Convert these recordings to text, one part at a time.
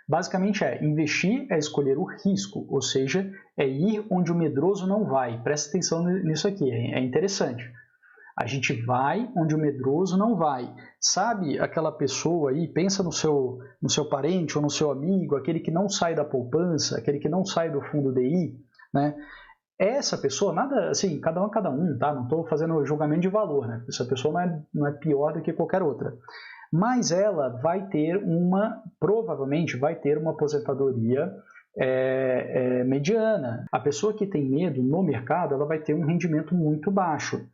Basicamente investir é escolher o risco, ou seja, é ir onde o medroso não vai. Presta atenção nisso aqui, é interessante. A gente vai onde o medroso não vai. Sabe aquela pessoa aí, pensa no seu parente ou no seu amigo, aquele que não sai da poupança, aquele que não sai do fundo DI, né? Essa pessoa, nada assim, cada um, tá? Não estou fazendo julgamento de valor, né? Essa pessoa não é pior do que qualquer outra. Mas ela vai ter provavelmente vai ter uma aposentadoria mediana. A pessoa que tem medo no mercado, ela vai ter um rendimento muito baixo.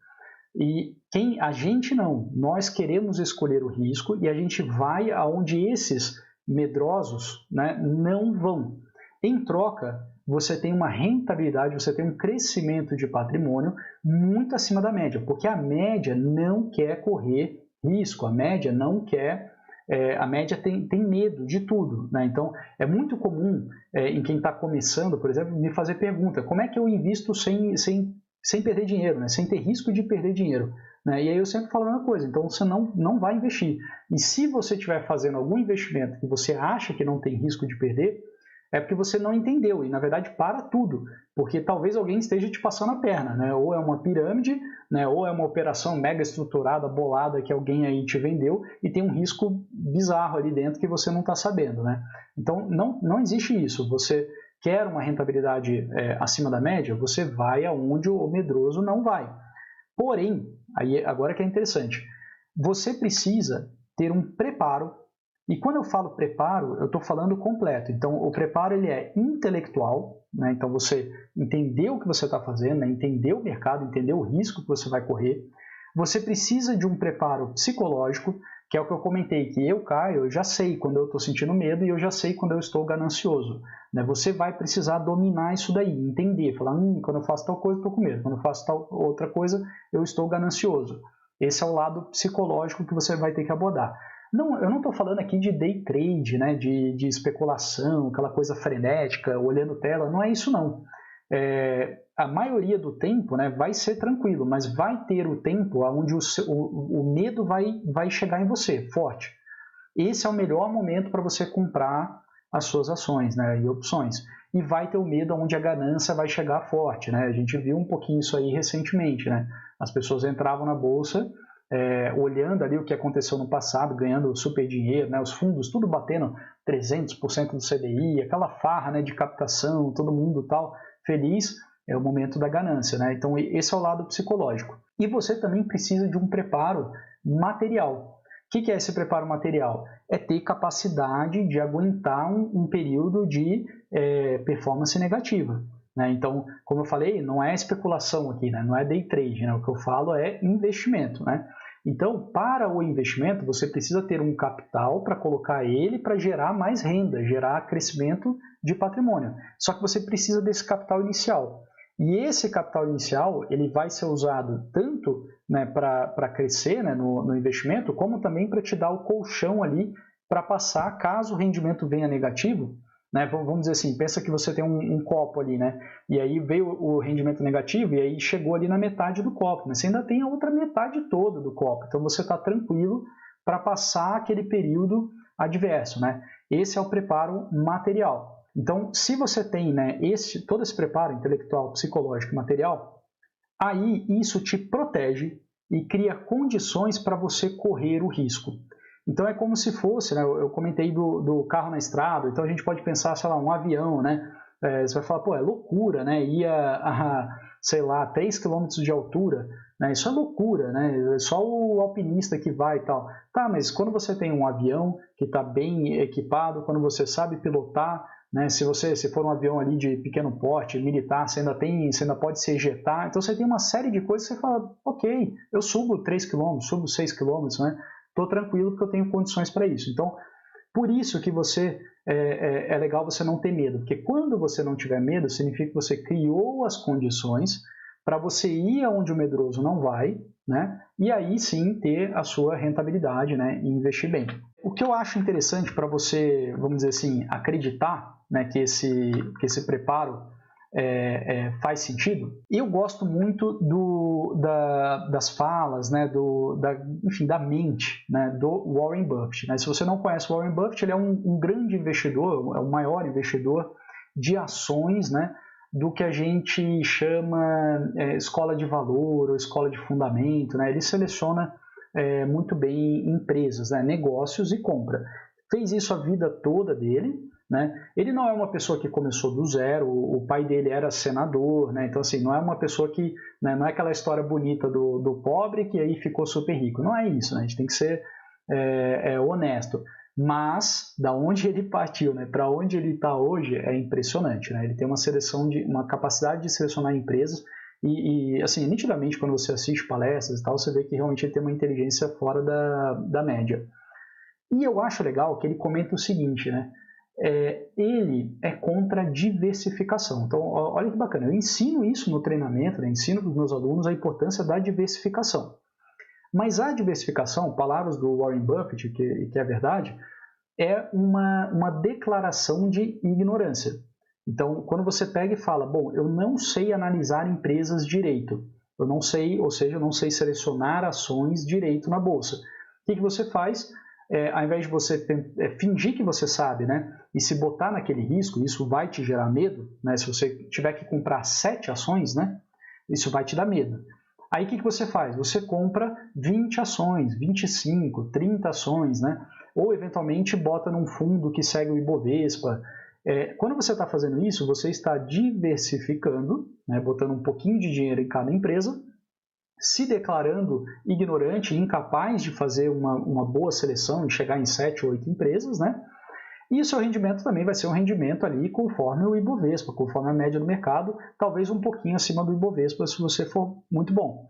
E a gente não, nós queremos escolher o risco e a gente vai aonde esses medrosos, né, não vão. Em troca, você tem uma rentabilidade, você tem um crescimento de patrimônio muito acima da média, porque a média não quer correr risco, a média não quer, a média tem medo de tudo, né? Então é muito comum em quem está começando, por exemplo, me fazer pergunta, como é que eu invisto sem perder dinheiro, né? Sem ter risco de perder dinheiro, né? E aí eu sempre falo a mesma coisa, então você não vai investir. E se você estiver fazendo algum investimento que você acha que não tem risco de perder, é porque você não entendeu, e na verdade para tudo, porque talvez alguém esteja te passando a perna, né? Ou é uma pirâmide, né? Ou é uma operação mega estruturada, bolada, que alguém aí te vendeu e tem um risco bizarro ali dentro que você não está sabendo, né? Então não existe isso. Você quer uma rentabilidade acima da média, você vai aonde o medroso não vai. Porém, aí agora que é interessante, você precisa ter um preparo. E quando eu falo preparo, eu estou falando completo. Então, o preparo ele é intelectual, né? Então você entendeu o que você está fazendo, né? Entendeu o mercado, entendeu o risco que você vai correr. Você precisa de um preparo psicológico, que é o que eu comentei, que Caio, eu já sei quando eu estou sentindo medo e eu já sei quando eu estou ganancioso, né? Você vai precisar dominar isso daí, entender, falar, quando eu faço tal coisa, eu estou com medo, quando eu faço tal outra coisa, eu estou ganancioso. Esse é o lado psicológico que você vai ter que abordar. Eu não estou falando aqui de day trade, né, de especulação, aquela coisa frenética, olhando tela, não é isso não. A maioria do tempo, né, vai ser tranquilo, mas vai ter o tempo onde o medo vai chegar em você, forte. Esse é o melhor momento para você comprar as suas ações, né, e opções. E vai ter o medo onde a ganância vai chegar forte, né? A gente viu um pouquinho isso aí recentemente, né? As pessoas entravam na bolsa olhando ali o que aconteceu no passado, ganhando super dinheiro, né? Os fundos tudo batendo 300% do CDI, aquela farra, né, de captação, todo mundo tal feliz, é o momento da ganância, né? Então esse é o lado psicológico. E você também precisa de um preparo material. O que é esse preparo material? É ter capacidade de aguentar um período de performance negativa. Né? Então, como eu falei, não é especulação aqui, né? Não é day trade, né? O que eu falo é investimento. Né? Então, para o investimento, você precisa ter um capital para colocar ele para gerar mais renda, gerar crescimento de patrimônio. Só que você precisa desse capital inicial. E esse capital inicial ele vai ser usado tanto, né, para crescer, né, no investimento, como também para te dar o colchão ali para passar caso o rendimento venha negativo. Né, vamos dizer assim, pensa que você tem um copo ali, né, e aí veio o rendimento negativo e aí chegou ali na metade do copo, mas você ainda tem a outra metade toda do copo, então você está tranquilo para passar aquele período adverso. Né? Esse é o preparo material. Então, se você tem, né, todo esse preparo intelectual, psicológico e material, aí isso te protege e cria condições para você correr o risco. Então é como se fosse, né, eu comentei do carro na estrada, então a gente pode pensar, sei lá, um avião, né? Você vai falar, pô, é loucura, né? Ir sei lá, 3 km de altura, né? Isso é loucura, né? É só o alpinista que vai e tal. Tá, mas quando você tem um avião que está bem equipado, quando você sabe pilotar, né? Se for um avião ali de pequeno porte, militar, você ainda pode se ejetar, então você tem uma série de coisas que você fala, ok, eu subo 3 km, subo 6 km, né? Estou tranquilo porque eu tenho condições para isso. Então, por isso que é legal você não ter medo, porque quando você não tiver medo, significa que você criou as condições para você ir aonde o medroso não vai, né? E aí sim ter a sua rentabilidade, né? E investir bem. O que eu acho interessante para você, vamos dizer assim, acreditar, né, que esse preparo faz sentido? Eu gosto muito das falas, né, enfim, da mente, né, do Warren Buffett. Né? Se você não conhece o Warren Buffett, ele é um grande investidor, é o maior investidor de ações, né, do que a gente chama escola de valor ou escola de fundamento. Né? Ele seleciona muito bem empresas, né, negócios e compra. Fez isso a vida toda dele. Né? Ele não é uma pessoa que começou do zero, o pai dele era senador, né? Então assim, não é uma pessoa que, né, não é aquela história bonita do pobre que aí ficou super rico, não é isso, né? A gente tem que ser honesto, mas da onde ele partiu, né, para onde ele está hoje é impressionante, né? Ele tem uma capacidade de selecionar empresas e assim, nitidamente quando você assiste palestras e tal, você vê que realmente ele tem uma inteligência fora da média. E eu acho legal que ele comenta o seguinte, né? Ele é contra a diversificação. Então, olha que bacana, eu ensino isso no treinamento, né? Ensino para os meus alunos a importância da diversificação. Mas a diversificação, palavras do Warren Buffett, que é verdade, é uma declaração de ignorância. Então, quando você pega e fala, bom, eu não sei analisar empresas direito, eu não sei, ou seja, eu não sei selecionar ações direito na bolsa. O que você faz? Ao invés de você fingir que você sabe, né, e se botar naquele risco, isso vai te gerar medo, né, se você tiver que comprar 7 ações, né, isso vai te dar medo. Aí o que você faz? Você compra 20 ações, 25, 30 ações, né, ou eventualmente bota num fundo que segue o Ibovespa. Quando você está fazendo isso, você está diversificando, né, botando um pouquinho de dinheiro em cada empresa, se declarando ignorante, incapaz de fazer uma boa seleção e chegar em 7 ou 8 empresas, né? E o seu rendimento também vai ser um rendimento ali conforme o Ibovespa, conforme a média do mercado, talvez um pouquinho acima do Ibovespa se você for muito bom.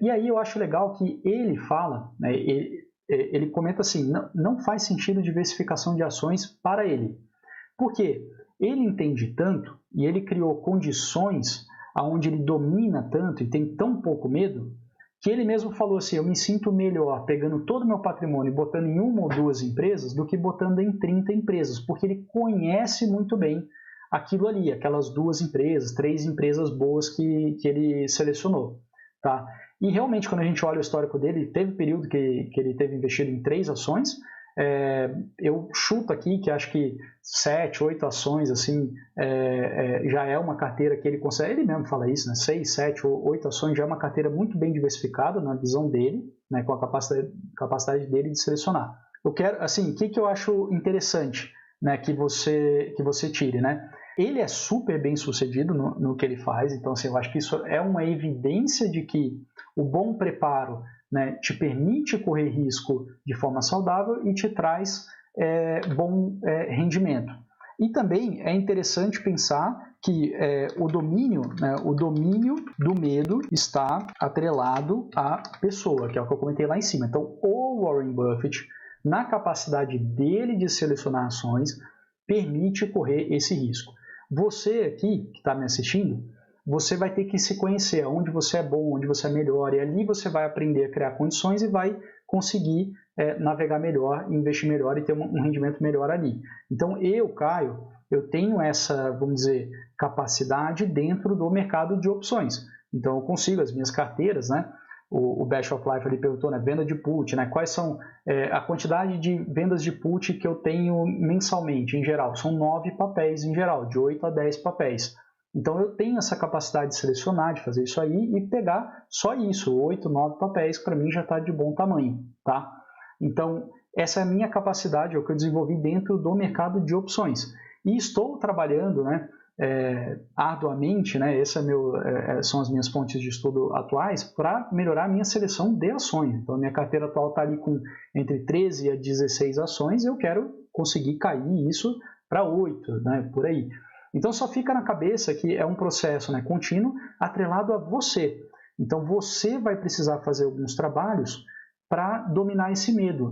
E aí eu acho legal que ele fala, né, ele comenta assim, não faz sentido diversificação de ações para ele. Por quê? Ele entende tanto e ele criou condições onde ele domina tanto e tem tão pouco medo, que ele mesmo falou assim, eu me sinto melhor pegando todo o meu patrimônio e botando em 1 ou 2 empresas do que botando em 30 empresas, porque ele conhece muito bem aquilo ali, aquelas 2 empresas, 3 empresas boas que ele selecionou. Tá? E realmente, quando a gente olha o histórico dele, teve período que ele teve investido em 3 ações, eu chuto aqui que acho que 7, 8 ações assim, já é uma carteira que ele consegue, ele mesmo fala isso, né? 6, 7 ou 8 ações já é uma carteira muito bem diversificada na visão dele, né? Com a capacidade dele de selecionar. Eu quero, assim, o que eu acho interessante, né? que você tire, né? Ele é super bem sucedido no que ele faz, então assim, eu acho que isso é uma evidência de que o bom preparo, né, te permite correr risco de forma saudável e te traz bom rendimento. E também é interessante pensar que o domínio do medo está atrelado à pessoa, que é o que eu comentei lá em cima. Então, o Warren Buffett, na capacidade dele de selecionar ações, permite correr esse risco. Você aqui, que está me assistindo, você vai ter que se conhecer, onde você é bom, onde você é melhor, e ali você vai aprender a criar condições e vai conseguir navegar melhor, investir melhor e ter um rendimento melhor ali. Então, Caio, eu tenho essa, vamos dizer, capacidade dentro do mercado de opções. Então, eu consigo, as minhas carteiras, né? O Best of Life ali perguntou, né? Venda de put, né? Quais são a quantidade de vendas de put que eu tenho mensalmente, em geral? São 9 papéis em geral, de 8 a 10 papéis. Então, eu tenho essa capacidade de selecionar, de fazer isso aí e pegar só isso, 8, 9 papéis, que para mim já está de bom tamanho, tá? Então, essa é a minha capacidade, é o que eu desenvolvi dentro do mercado de opções. E estou trabalhando, né, arduamente, né, são as minhas fontes de estudo atuais, para melhorar a minha seleção de ações. Então, a minha carteira atual está ali com entre 13 a 16 ações, e eu quero conseguir cair isso para 8, né, por aí. Então, só fica na cabeça que é um processo, né, contínuo, atrelado a você. Então, você vai precisar fazer alguns trabalhos para dominar esse medo.